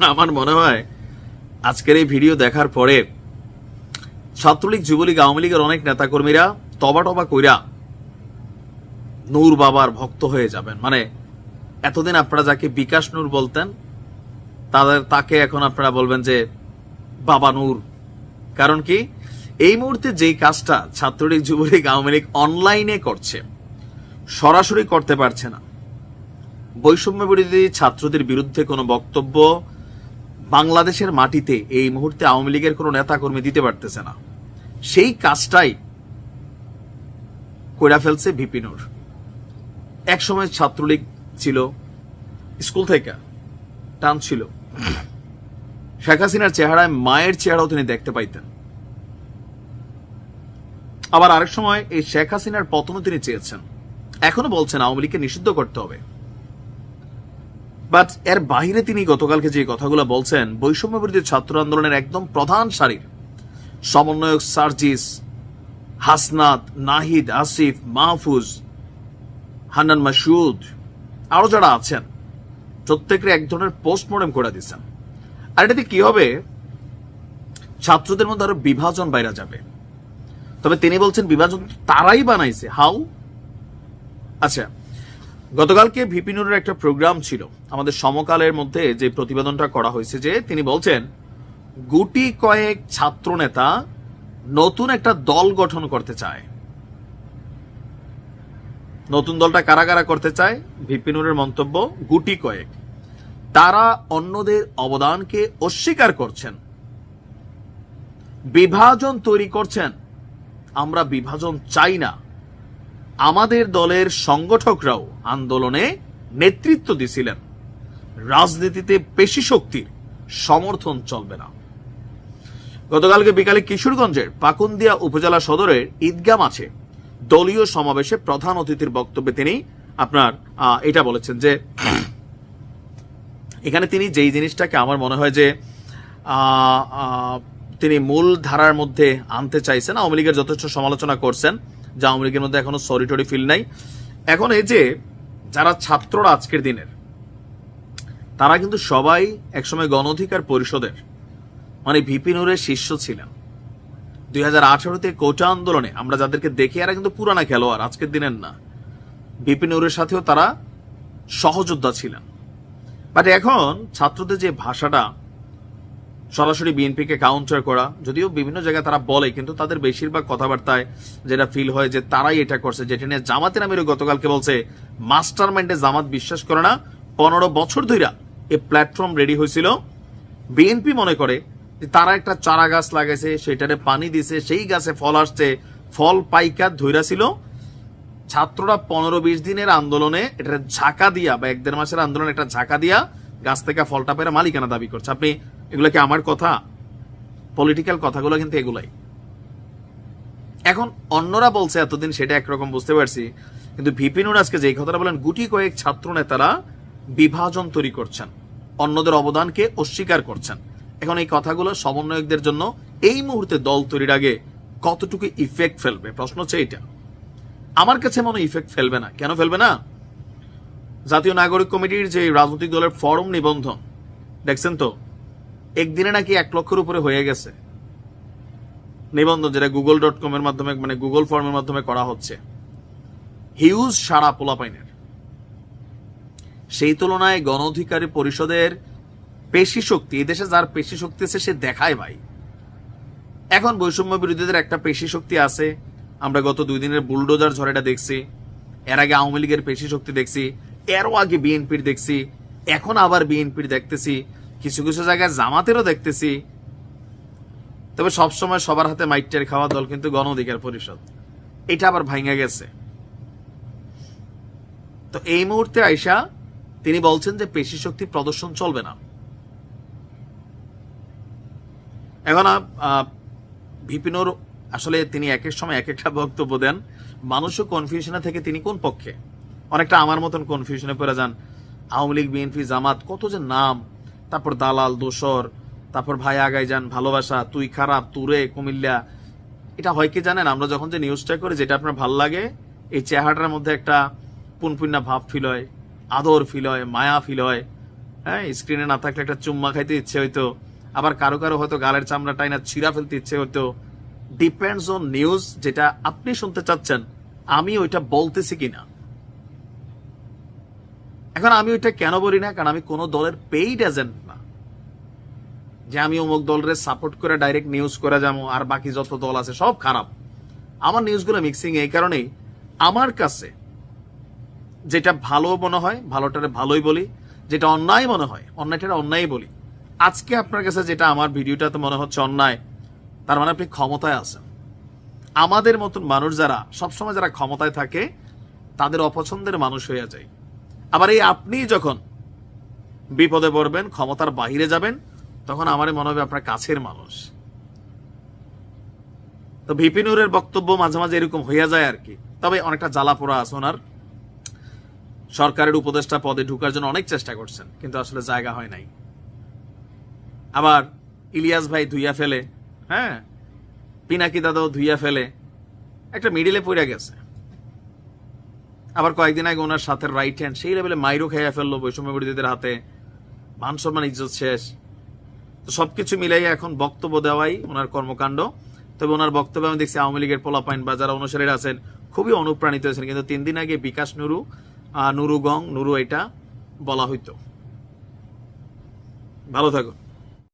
আমার মনে হয় আজকের এই ভিডিও দেখার পরে ছাত্রলীগ, যুবলীগ, আওয়ামী লীগের অনেক নেতাকর্মীরা তবা টবা কইরা নূর বাবার ভক্ত হয়ে যাবেন। মানে এতদিন আপনারা যাকে বিকাশ নূর বলতেন তাকে এখন আপনারা বলবেন যে বাবা নূর। কারণ কি, এই মুহূর্তে যেই কাজটা ছাত্রলীগ, যুবলীগ, আওয়ামী লীগ অনলাইনে করছে, সরাসরি করতে পারছে না। বৈষম্য বিরোধী ছাত্রদের বিরুদ্ধে কোনো বক্তব্য বাংলাদেশের মাটিতে এই মুহূর্তে আওয়ামী লীগের কোনো নেতাকর্মী দিতে পারতেছে না। সেই কাজটাই কইরা ফেলছে ভিপি নূর। একসময় ছাত্রলীগ ছিল, স্কুল থেকে টান ছিল, শেখ হাসিনার চেহারায় মায়ের চেহারাও তিনি দেখতে পাইতেন। আবার আরেক সময় এই শেখ হাসিনার পতনও তিনি চেয়েছেন, এখনো বলছেন আওয়ামী লীগকে নিষিদ্ধ করতে হবে। বাট এর বাহিরে তিনি গতকালকে যে কথাগুলো বলছেন, বৈষম্য বিরোধী ছাত্র আন্দোলনের একদম প্রধান সারির সমন্বয়ক সার্জিস, হাসনাত, নাহিদ, আসিফ, মাহফুজ, হান্নান মাসুদ, আরো যারা আছেন প্রত্যেকের এক ধরনের পোস্টমর্টম করে দিচ্ছেন। আর এটাতে কি হবে, ছাত্রদের মধ্যে আরো বিভাজন বাইরে যাবে। তবে তিনি বলছেন বিভাজন তারাই বানাইছে। হাউ? আচ্ছা, গতকালকে ভিপি নূরের একটা প্রোগ্রাম ছিল, আমাদের সমকালের মধ্যে যে প্রতিবেদনটা করা হয়েছে, যে তিনি বলছেন গুটি কয়েক ছাত্র নেতা নতুন একটা দল গঠন করতে চায়। নতুন দলটা কারা কারা করতে চায়? ভিপি নূরের মন্তব্য, গুটি কয়েক। তারা অন্যদের অবদানকে অস্বীকার করছেন, বিভাজন তৈরি করছেন। আমরা বিভাজন চাই না। আমাদের দলের সংগঠকরাও আন্দোলনে নেতৃত্ব দিছিলেন। রাজনীতিতে পেশি শক্তির সমর্থন চলবে না। গতকালকে বিকালে কিশোরগঞ্জের পাকুন্দিয়া উপজেলা সদরের ঈদগাহ মাঠে দলীয় সমাবেশে প্রধান অতিথির বক্তব্যে তিনি এটা বলেছেন যে এখানে তিনি যেই জিনিসটাকে আমার মনে হয় যে তিনি মূল ধারার মধ্যে আনতে চাইছেন। আওয়ামী লীগের যথেষ্ট সমালোচনা করছেন যে আওয়ামী লীগের মধ্যে এখনো সরি টরি ফিল নাই। এখন এই যে যারা ছাত্ররা আজকের দিনের, তারা কিন্তু সবাই একসময় গণ অধিকার পরিষদের মানে ভিপি নূরের শিষ্য ছিলেন। 2018-তে কোটা আন্দোলনে আমরা যাদেরকে দেখি, এরা কিন্তু পুরানা খেলোয়াড়, আজকের দিনের না। ভিপি নূরের সাথেও তারা সহযোদ্ধা ছিলেন। বাট এখন ছাত্রদের যে ভাষাটা, সরাসরি বিএনপিকে কাউন্টার করা, যদিও বিভিন্ন জায়গায় তারা বলে, কিন্তু তাদের বেশিরভাগ কথাবার্তায় যেটা ফিল হয় যে তারাই এটা করছে। যেটা নিয়ে জামাতের আমিরও গতকালকে বলছে মাস্টার মাইন্ডে জামাত বিশ্বাস করে না। 15 বছর ধরে এই প্ল্যাটফর্ম রেডি হয়েছিল। বিএনপি মনে করে যে তারা একটা চারা গাছ লাগাইছে, সেটারে পানি দিছে, সেই গাছে ফল আসছে, ফল পাইকা ধইরা ছিল। ছাত্ররা 15-20 দিনের আন্দোলনে এটা ঝাঁকা দিয়া, বা 1-1.5 মাসের আন্দোলনে একটা ঝাঁকা দিয়া গাছ থেকে ফলটা পেরে মালিকানা দাবি করছে। আপনি এগুলো কি আমার কথা? পলিটিক্যাল কথাগুলো কিন্তু এগুলাই। এখন অন্যরা বলছে এতদিন, সেটা একরকম বুঝতে পারছি, কিন্তু ভিপি নূর আজকে যে কথাটা বলেন, গুটি কয়েক ছাত্র নেতারা বিভাজন তৈরি করছেন, অন্যদের অবদানকে অস্বীকার করছেন। এখন এই কথাগুলো সমন্বয়কদের জন্য এই মুহূর্তে দল তৈরির আগে কতটুকু ইফেক্ট ফেলবে, প্রশ্ন হচ্ছে এইটা। আমার কাছে মনে ইফেক্ট ফেলবে না। কেন ফেলবে না? জাতীয় নাগরিক কমিটির যে রাজনৈতিক দলের ফরম নিবন্ধন দেখছেন তো, একদিনে নাকি 1 লক্ষের উপরে হয়ে গেছে নিবন্ধন, যেটা google.com এর মাধ্যমে, মানে গুগল ফর্মের মাধ্যমে করা হচ্ছে। হিউজ সারা পোলাপাইনের। সেই তুলনায় গণ অধিকার পরিষদের পেশি শক্তি, এই দেশে যার পেশি শক্তি আছে সে দেখায় ভাই। এখন বৈষম্য বিরোধীদের একটা পেশি শক্তি আছে। আমরা গত 2 দিনের বুলডোজার ঝড়েটা দেখছি, এর আগে আওয়ামী লীগের পেশি শক্তি দেখছি, এরও আগে বিএনপির দেখছি, এখন আবার বিএনপির দেখতেছি, কিছু কিছু জায়গায় জামাতেরও দেখতেছি। তবে সবসময় সবার হাতে মাইটের খাওয়া দল কিন্তু গণ অধিকার পরিষদ, এটা আবার ভাঙা গেছে। তো এই মুহূর্তে আইসা তিনি বলছেন যে পেশি শক্তি প্রদর্শন চলবে না। এখন ভিপি নূর আসলে তিনি একেক সময় এক একটা বক্তব্য দেন, মানুষও কনফিউশনে থেকে তিনি কোন পক্ষে, অনেকটা আমার মতন কনফিউশনে পড়ে যান। আওয়ামী লীগ, বিএনপি, জামাত, কত যে নাম, তারপর দালাল, দোসর, তারপর ভাই আগাই যান, ভালোবাসা, তুই খারাপ, তুরে, কুমিল্লা। এটা হয় কি জানেন, আমরা যখন যে নিউজটা করি, যেটা আপনার ভাল লাগে, এই চেহারাটার মধ্যে একটা পুনপুন্না ভাব ফিল হয়, আদর ফিল হয়, মায়া ফিল হয়। হ্যাঁ, স্ক্রিনে না থাকলে একটা চুম্মা খাইতে ইচ্ছে হইতো, আবার কারো কারো হয়তো গালের চামড়া টাইনা ছিঁড়া ফেলতে ইচ্ছে হইতো। ডিপেন্ডস অন নিউজ, যেটা আপনি শুনতে চাচ্ছেন আমি ওইটা বলতেছি কিনা। এখন আমি ওইটা কেন বলি না, কারণ আমি কোনো দলের পেইড এজেন্ট না যে আমি অমুক দলের সাপোর্ট করে ডাইরেক্ট নিউজ করে যাবো আর বাকি যত দল আছে সব খারাপ। আমার নিউজগুলো মিক্সিং এই কারণেই, আমার কাছে যেটা ভালো মনে হয় ভালোটারে ভালোই বলি, যেটা অন্যায় মনে হয় অন্যায়টা অন্যায় বলি। আজকে আপনার কাছে যেটা আমার ভিডিওটাতে মনে হচ্ছে অন্যায়, তার মানে আপনি ক্ষমতায় আছেন। আমাদের মতন মানুষ যারা সবসময় যারা ক্ষমতায় থাকে তাদের অপছন্দের মানুষ হয়ে যায়। আবার এই আপনি যখন বিপদে পড়বেন, ক্ষমতার বাহিরে যাবেন, তখন আমারই মনে হবে আপনার কাছের মানুষ। তো ভিপি নূরের বক্তব্য মাঝে মাঝে এরকম হইয়া যায় আর কি। তবে অনেকটা জ্বালা পোড়া আছে ওনার, সরকারের উপদেষ্টা পদে ঢুকার জন্য অনেক চেষ্টা করছেন কিন্তু আসলে জায়গা হয় নাই। আবার ইলিয়াস ভাই ধুইয়া ফেলে, হ্যাঁ, পিনাকি দাদাও ধুইয়া ফেলে, একটা মিডিলে পড়ে গেছে। আবার কয়েকদিন আগে ওনার সাথে রাইট হ্যান্ড সেই লেভেলে মাইরও খাইয়া ফেললো বৈষম্য বিরোধীদের হাতে, মান সম্মান ইজ্জত শেষ। তো সবকিছু মিলাই এখন বক্তব্য দেওয়াই ওনার কর্মকাণ্ড। তবে ওনার বক্তব্যে আমি দেখছি আওয়ামী লীগের পোলাপাইন বা যারা অনুসারীরা আছেন খুবই অনুপ্রাণিত হয়েছেন। কিন্তু 3 দিন আগে বিকাশ নুরু এটা বলা হইতো। ভালো থাকুন।